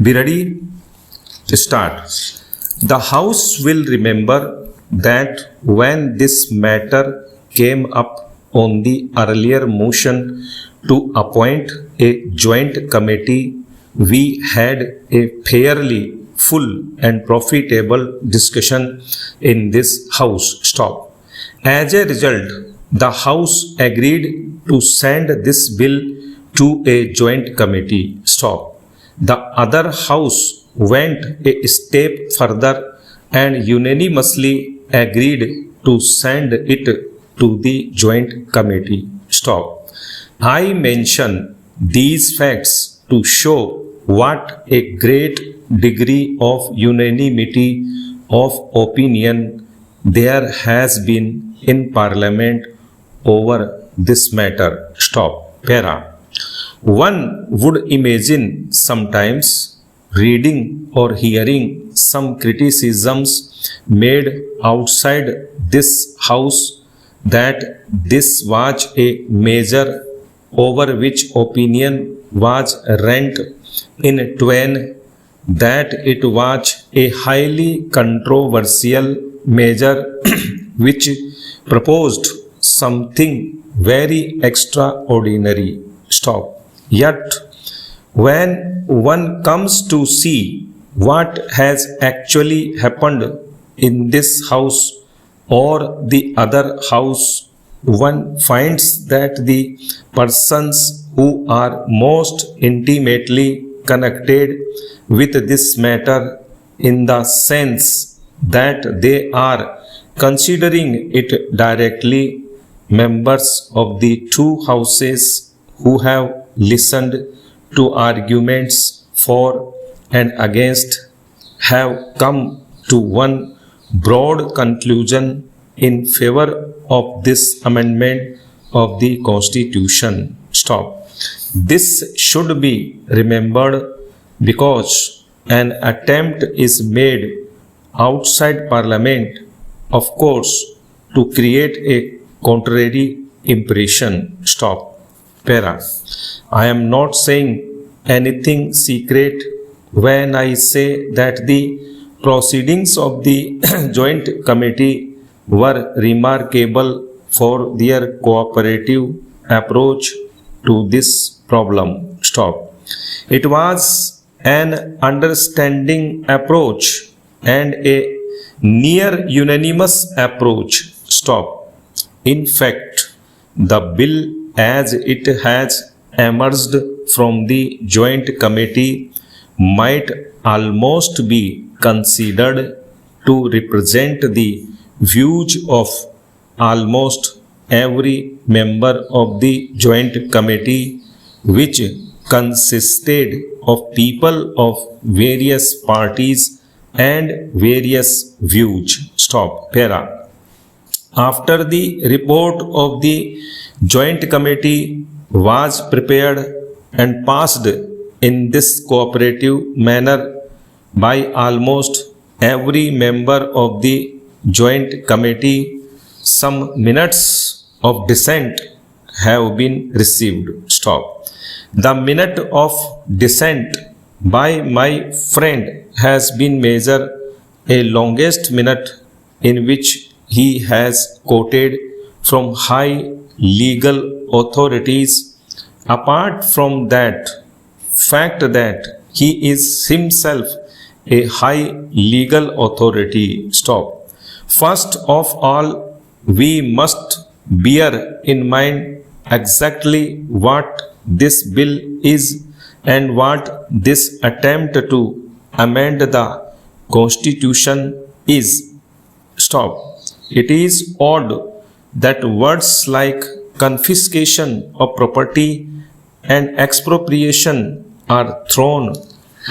Be ready? Start. The House will remember that when this matter came up on the earlier motion to appoint a joint committee, we had a fairly full and profitable discussion in this House. Stop. As a result, the House agreed to send this bill to a joint committee. Stop. The other House went a step further and unanimously agreed to send it to the joint committee. Stop. I mention these facts to show what a great degree of unanimity of opinion there has been in Parliament over this matter. Stop. Para. One would imagine sometimes reading or hearing some criticisms made outside this House that this was a measure over which opinion was rent in twain, that it was a highly controversial measure which proposed something very extraordinary. Stop. Yet, when one comes to see what has actually happened in this House or the other House, one finds that the persons who are most intimately connected with this matter, in the sense that they are considering it directly, members of the two houses who have listened to arguments for and against, have come to one broad conclusion in favor of this amendment of the Constitution. Stop. This should be remembered because an attempt is made outside Parliament, of course, to create a contrary impression. Stop. Para. I am not saying anything secret when I say that the proceedings of the joint committee were remarkable for their cooperative approach to this problem. Stop. It was an understanding approach and a near unanimous approach. Stop. In fact, the bill as it has emerged from the joint committee might almost be considered to represent the views of almost every member of the joint committee, which consisted of people of various parties and various views. Stop. Para. After the report of the joint committee was prepared and passed in this cooperative manner by almost every member of the joint committee, some minutes of dissent have been received. Stop. The minute of dissent by my friend has been measured a longest minute in which he has quoted from high legal authorities. Apart from that fact that he is himself a high legal authority. Stop. First of all, we must bear in mind exactly what this bill is and what this attempt to amend the Constitution is. Stop. It is odd that words like confiscation of property and expropriation are thrown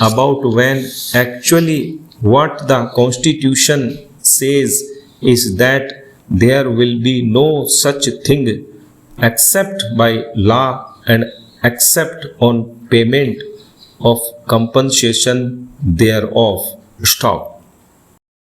about when actually what the Constitution says is that there will be no such thing except by law and except on payment of compensation thereof. Stop.